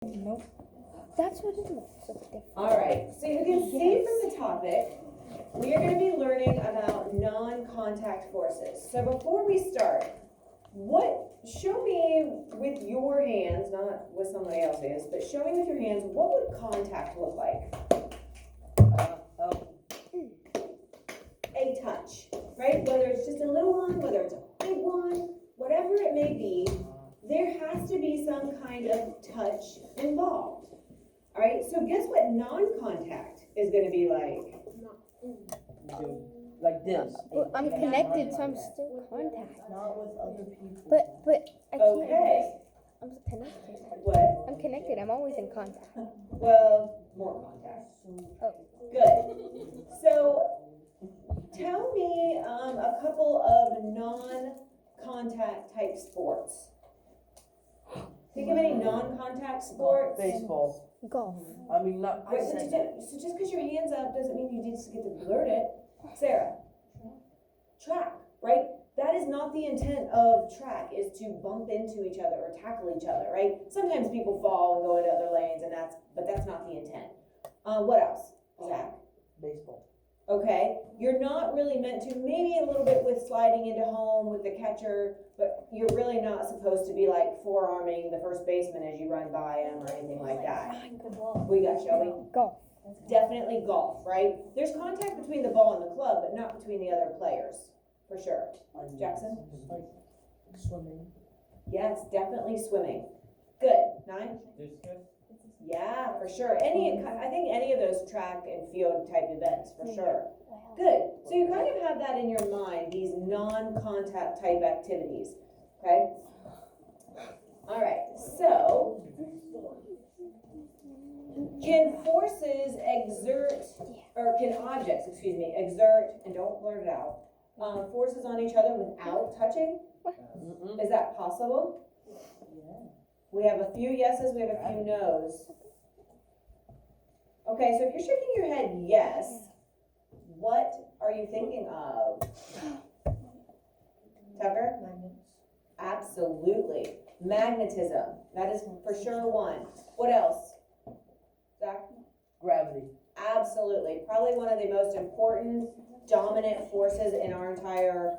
Nope. That's what it looks like. All right, so you can see from the topic, we are going to be learning about non-contact forces. So before we start, show me with your hands, not with somebody else's, but show me with your hands, what would contact look like? A touch, right? Whether it's just a little one, whether it's a big one, whatever it may be, there has to be some kind of touch involved. All right, so guess what non-contact is going to be like? Like this. Well, I'm connected, so I'm still contact. Not with other people. But I can't. Okay. I'm connected. What? I'm connected. I'm always in contact. Well, more contact. Oh. Good. So, tell me a couple of non-contact type sports. Think of any non-contact sports? Baseball. Golf. I mean, not. I Wait, said so just because your hand's up doesn't mean you just get to blurt it. Sarah, track, right? That is not the intent of track, is to bump into each other or tackle each other, right? Sometimes people fall and go into other lanes, but that's not the intent. What else, Zach? baseball. Okay, you're not really meant to, maybe a little bit with sliding into home with the catcher, but you're really not supposed to be like forearming the first baseman as you run by him or anything like that. We got Shelby. Golf. Definitely golf, right? There's contact between the ball and the club, but not between the other players, for sure. Jackson? Like swimming. Yes, definitely swimming. Good. 9? Discus? Yeah, for sure. I think any of those track and field type events, for sure. Good. So you kind of have that in your mind, these non-contact type activities, okay? All right, so can objects exert, and don't blurt it out, forces on each other without touching? Is that possible? We have a few yeses, we have a few nos. Okay, so if you're shaking your head yes, what are you thinking of? Tucker? Absolutely. Magnetism. That is for sure one. What else? Zach? Gravity. Absolutely. Probably one of the most important dominant forces in our entire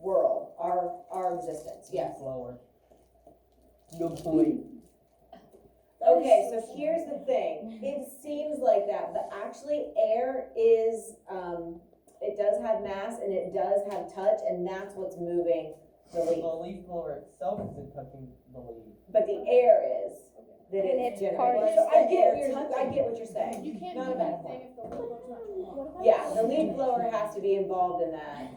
world, our existence. Yes. Lower. Good point. Okay, so here's the thing. It seems like that, but actually air is, it does have mass and it does have touch, and that's what's moving the leaf. The leaf blower itself isn't touching the leaf. But the air is. That And it's it's part of generating. So I it. get what you're saying. You can't Not do a bad anything if the leaf blower's not. Yeah, the leaf blower has to be involved in that.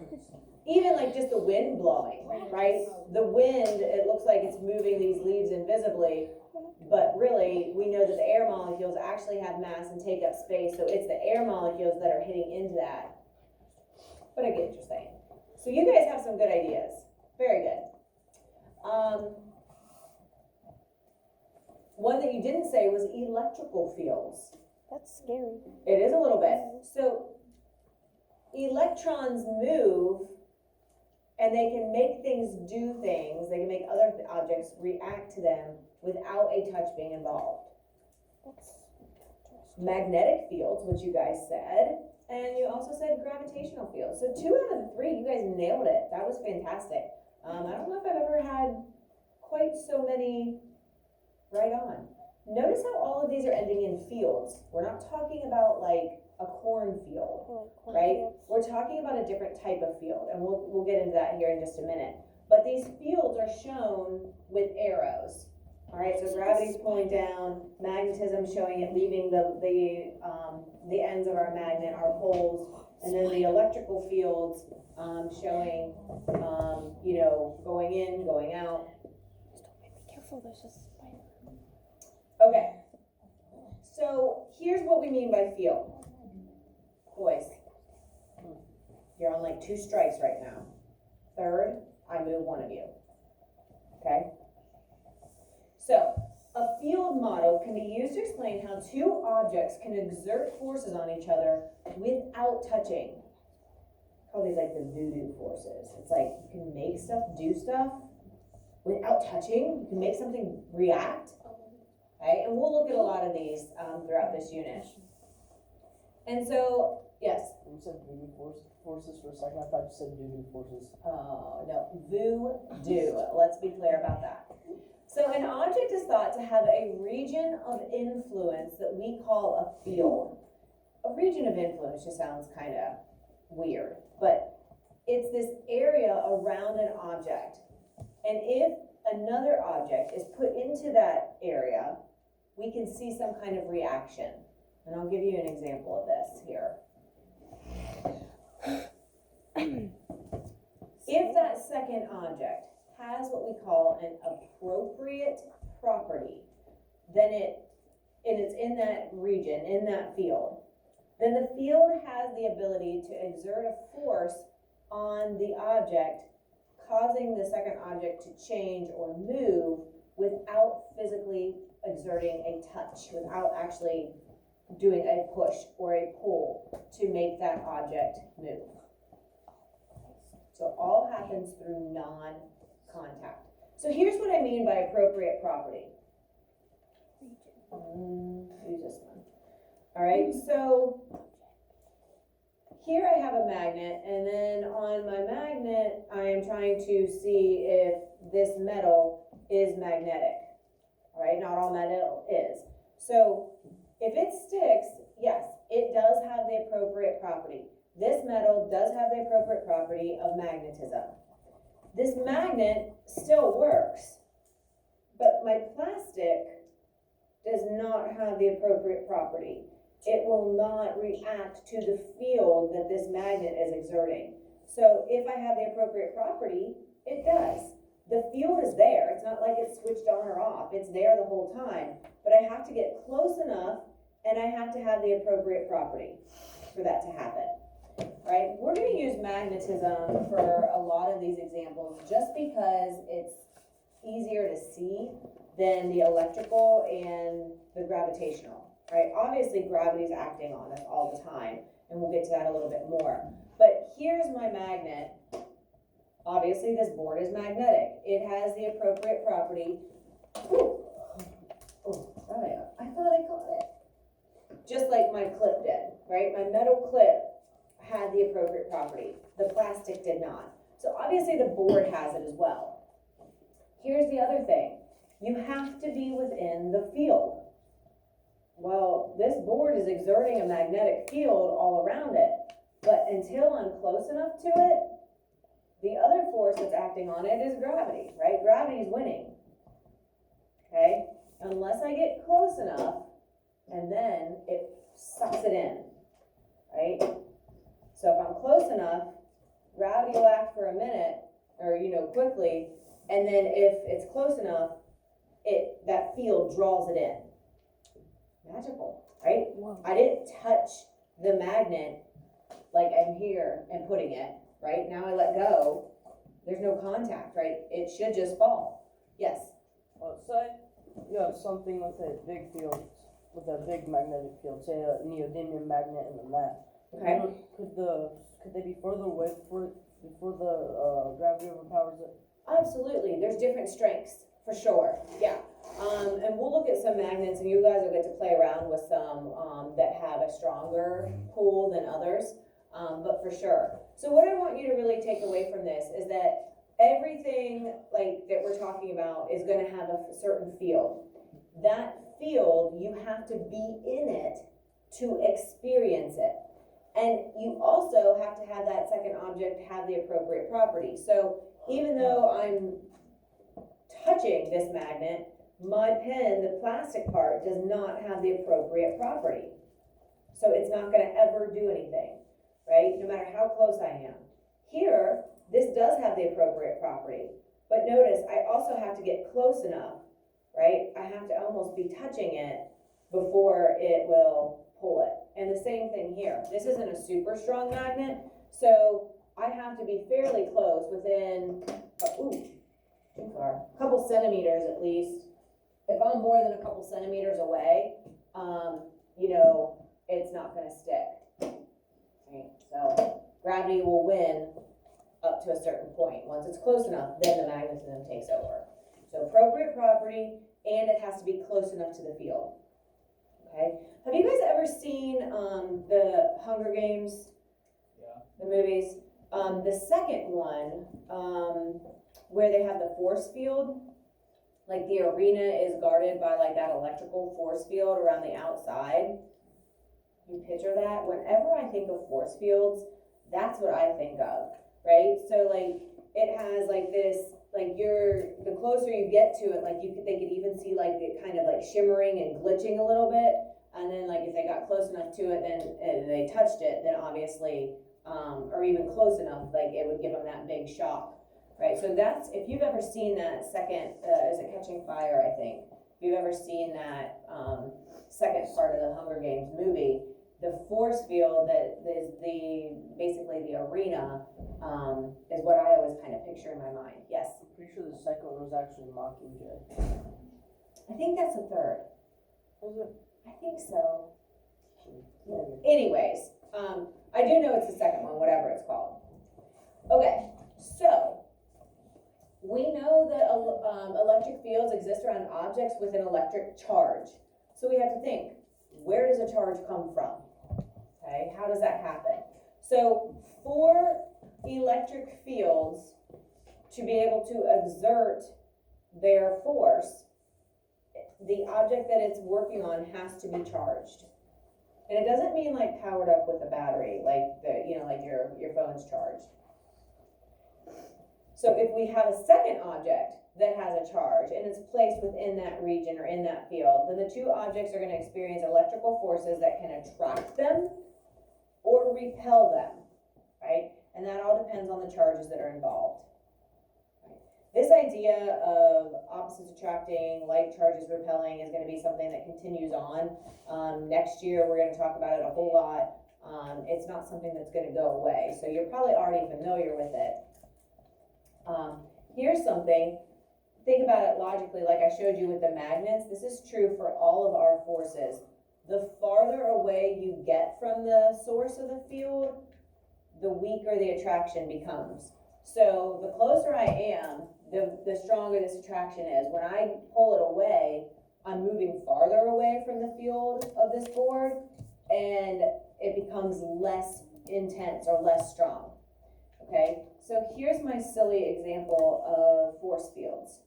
Even like just the wind blowing, right? The wind, it looks like it's moving these leaves invisibly, but really, we know that the air molecules actually have mass and take up space, so it's the air molecules that are hitting into that. But I get what you're saying. So you guys have some good ideas. Very good. One that you didn't say was electrical fields. That's scary. It is a little bit. So electrons move and they can make things do things. They can make other objects react to them without a touch being involved. That's Magnetic fields, which you guys said, and you also said gravitational fields. So 2 out of the 3, you guys nailed it. That was fantastic. I don't know if I've ever had quite so many right on. Notice how all of these are ending in fields. We're not talking about like a cornfield, right? We're talking about a different type of field, and we'll get into that here in just a minute. But these fields are shown with arrows. All right, so gravity's pulling down, magnetism showing it leaving the ends of our magnet, our poles, and then the electrical fields showing, going in, going out. Be careful, there's a spider. Okay, so here's what we mean by field. Boys, you're on like 2 strikes right now. Third, I move one of you. Okay? So, a field model can be used to explain how 2 objects can exert forces on each other without touching. Call these like the voodoo forces. It's like you can make stuff do stuff without touching. You can make something react. Okay, and we'll look at a lot of these, throughout this unit. And so, yes, You said voodoo forces for a second. I thought you said voodoo forces. oh, no, voodoo, let's be clear about that. So an object is thought to have a region of influence that we call a field. A region of influence just sounds kind of weird, but it's this area around an object. And if another object is put into that area, we can see some kind of reaction. And I'll give you an example of this here. If that second object has what we call an appropriate property, then it's in that region, in that field, then the field has the ability to exert a force on the object, causing the second object to change or move without physically exerting a touch, without actually doing a push or a pull to make that object move. So it all happens through non-contact. So here's what I mean by appropriate property. Use this one. All right, so here I have a magnet, and then on my magnet, I am trying to see if this metal is magnetic. All right, not all metal is. So if it sticks, yes, it does have the appropriate property. This metal does have the appropriate property of magnetism. This magnet still works, but my plastic does not have the appropriate property. It will not react to the field that this magnet is exerting. So if I have the appropriate property, it does. The field is there. It's not like it's switched on or off. It's there the whole time. But I have to get close enough, and I have to have the appropriate property for that to happen. Right? We're going to use magnetism for a lot of these examples just because it's easier to see than the electrical and the gravitational. Right? Obviously, gravity is acting on us all the time, and we'll get to that a little bit more. But here's my magnet. Obviously, this board is magnetic. It has the appropriate property. I thought I caught it. Just like my clip did, right? My metal clip had the appropriate property. The plastic did not. So obviously, the board has it as well. Here's the other thing. You have to be within the field. Well, this board is exerting a magnetic field all around it, but until I'm close enough to it, the other force that's acting on it is gravity, right? Gravity is winning, okay? Unless I get close enough, and then it sucks it in, right? So if I'm close enough, gravity will act for a minute, or, quickly, and then if it's close enough, that field draws it in. Magical, right? Whoa. I didn't touch the magnet like I'm here and putting it, right? Now I let go, there's no contact, right? It should just fall. Yes? Say you have something with a big field, with a big magnetic field, say a neodymium magnet in the mat. Okay. Could they be further away before the gravity overpowers it? Absolutely, there's different strengths, for sure, yeah. And we'll look at some magnets, and you guys will get to play around with some that have a stronger pull than others, but for sure. So what I want you to really take away from this is that everything that we're talking about is going to have a certain field. That field, you have to be in it to experience it. And you also have to have that second object have the appropriate property. So even though I'm touching this magnet, my pen, the plastic part, does not have the appropriate property. So it's not going to ever do anything, right? No matter how close I am. Here, this does have the appropriate property. But notice, I also have to get close enough, right? I have to almost be touching it before it will pull it. And the same thing here. This isn't a super strong magnet, so I have to be fairly close, within, too far, a couple centimeters at least. If I'm more than a couple centimeters away, it's not gonna stick. Right? So gravity will win up to a certain point. Once it's close enough, then the magnetism takes over. So appropriate property and it has to be close enough to the field. Okay? Have you guys ever seen the Hunger Games? Yeah. The movies? The second one, where they have the force field, like the arena is guarded by like that electrical force field around the outside. You picture that? Whenever I think of force fields, that's what I think of, right? So like it has like this, like the closer you get to it, like they could even see like it kind of like shimmering and glitching a little bit. And then like if they got close enough to it, then and they touched it, then obviously, or even close enough, like it would give them that big shock, right? So that's, if you've ever seen that second, is it Catching Fire, I think? If you've ever seen that second part of the Hunger Games movie, the force field that is basically the arena, is what I always kind of picture in my mind. Yes? I'm pretty sure the second one was actually Mockingjay. I think that's the third. Was it? I think so. Maybe. Anyways, I do know it's the second one, whatever it's called. Okay, so we know that electric fields exist around objects with an electric charge. So we have to think, where does a charge come from? Okay, how does that happen? So for electric fields to be able to exert their force, the object that it's working on has to be charged. And it doesn't mean like powered up with a battery, like like your phone's charged. So if we have a second object that has a charge and is placed within that region or in that field, then the two objects are going to experience electrical forces that can attract them or repel them, right? And that all depends on the charges that are involved. This idea of opposites attracting, like charges repelling, is going to be something that continues on. Next year, we're going to talk about it a whole lot. It's not something that's going to go away, so you're probably already familiar with it. Here's something. Think about it logically, like I showed you with the magnets. This is true for all of our forces. The farther away you get from the source of the field, the weaker the attraction becomes. So the closer I am, the stronger this attraction is. When I pull it away, I'm moving farther away from the field of this board, and it becomes less intense or less strong. Okay, so here's my silly example of force fields.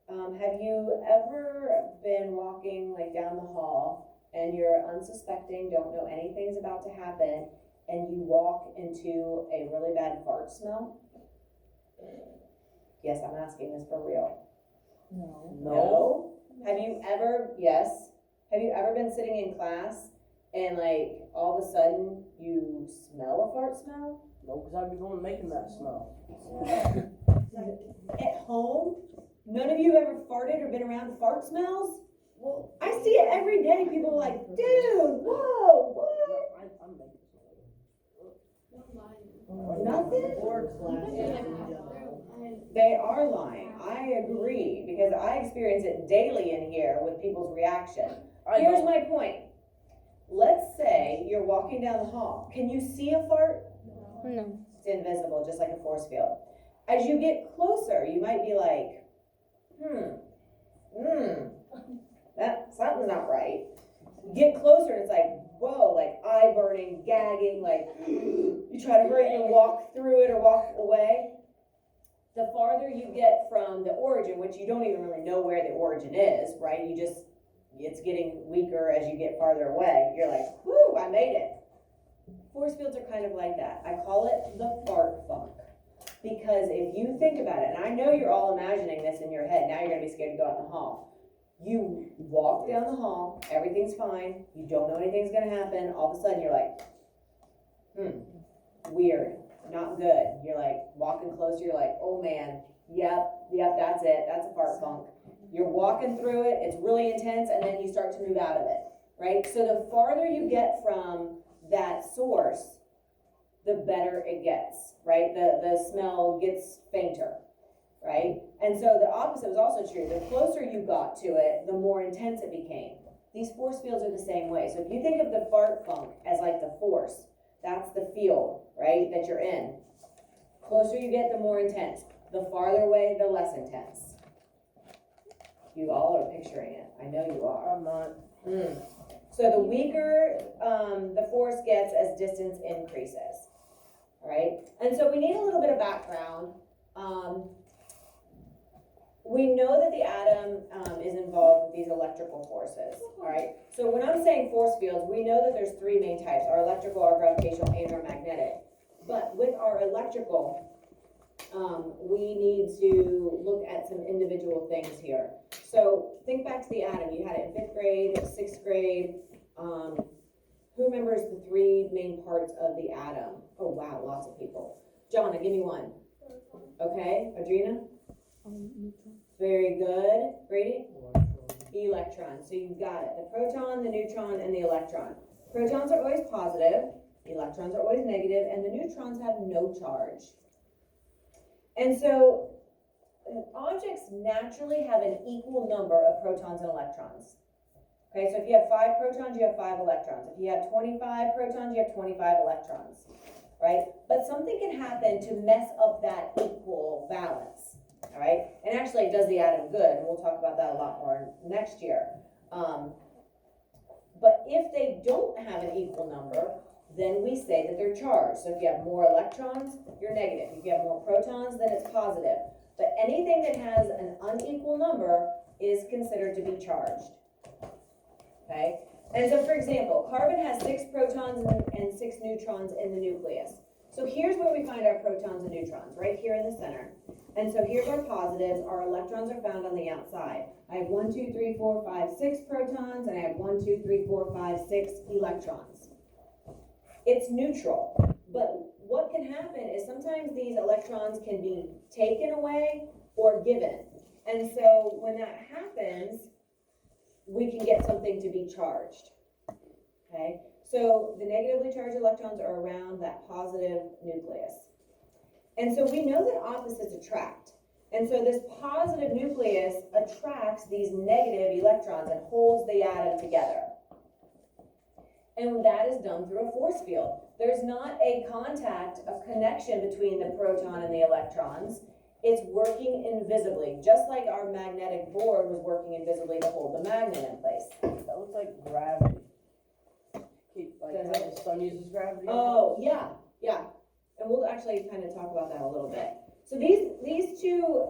Have you ever been walking like down the hall and you're unsuspecting, don't know anything's about to happen, and you walk into a really bad fart smell? Yes, I'm asking this for real. No? Have you ever, yes, have you ever been sitting in class and like all of a sudden you smell a fart smell? No, because I'd be going making that smell. At home? None of you have ever farted or been around fart smells? Well, I see it every day. People are like, dude, whoa, what? I'm making Nothing? They are lying. I agree, because I experience it daily in here with people's reaction. Here's my point. Let's say you're walking down the hall. Can you see a fart? No. It's invisible, just like a force field. As you get closer, you might be like, that something's not right. Get closer and it's like, whoa, like eye burning, gagging, like you try to hurry and walk through it or walk away. The farther you get from the origin, which you don't even really know where the origin is, right? It's getting weaker as you get farther away. You're like, whoo, I made it. Force fields are kind of like that. I call it the fart funk. Because if you think about it, and I know you're all imagining this in your head, now you're going to be scared to go out in the hall. You walk down the hall, everything's fine, you don't know anything's going to happen, all of a sudden you're like, weird, not good. You're like walking closer, you're like, oh man, yep, that's it, that's a fart funk. You're walking through it, it's really intense, and then you start to move out of it, right? So the farther you get from that source, the better it gets, right? The smell gets fainter, right? And so the opposite was also true. The closer you got to it, the more intense it became. These force fields are the same way. So if you think of the fart funk as like the force, that's the field, right, that you're in. Closer you get, the more intense. The farther away, the less intense. You all are picturing it. I know you are. I'm not. So the weaker the force gets as distance increases. All right, and so we need a little bit of background. We know that the atom is involved with these electrical forces. All right, so when I'm saying force fields, we know that there's three main types: our electrical, our gravitational, and our magnetic. But with our electrical, we need to look at some individual things here. So think back to the atom. You had it in 5th grade, 6th grade. Who remembers the three main parts of the atom? Oh wow, lots of people. Jonna, give me one. Okay, Adrina? Very good. Brady? Electron. So you've got it. The proton, the neutron, and the electron. Protons are always positive, electrons are always negative, and the neutrons have no charge. And so objects naturally have an equal number of protons and electrons. Okay, so if you have 5 protons, you have 5 electrons. If you have 25 protons, you have 25 electrons, right? But something can happen to mess up that equal balance, all right? And actually it does the atom good, and we'll talk about that a lot more next year. But if they don't have an equal number, then we say that they're charged. So if you have more electrons, you're negative. If you have more protons, then it's positive. But anything that has an unequal number is considered to be charged. Okay? And so for example, carbon has 6 protons and 6 neutrons in the nucleus. So here's where we find our protons and neutrons, right here in the center. And so here's our positives. Our electrons are found on the outside. I have 1, 2, 3, 4, 5, 6 protons, and I have 1, 2, 3, 4, 5, 6 electrons. It's neutral, but what can happen is sometimes these electrons can be taken away or given. And so when that happens, we can get something to be charged, okay? So the negatively charged electrons are around that positive nucleus. And so we know that opposites attract. And so this positive nucleus attracts these negative electrons and holds the atom together. And that is done through a force field. There's not a contact, a connection between the proton and the electrons. It's working invisibly, just like our magnetic board was working invisibly to hold the magnet in place. That looks like gravity. Like Does how the sun uses gravity. Oh, yeah, yeah. And we'll actually kind of talk about that a little bit. So these two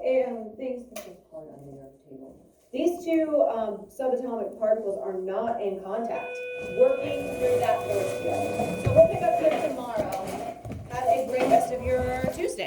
things, this is hard under your table. These two subatomic particles are not in contact, working through that force field. So we'll pick up here tomorrow. Have a great rest of your Tuesday.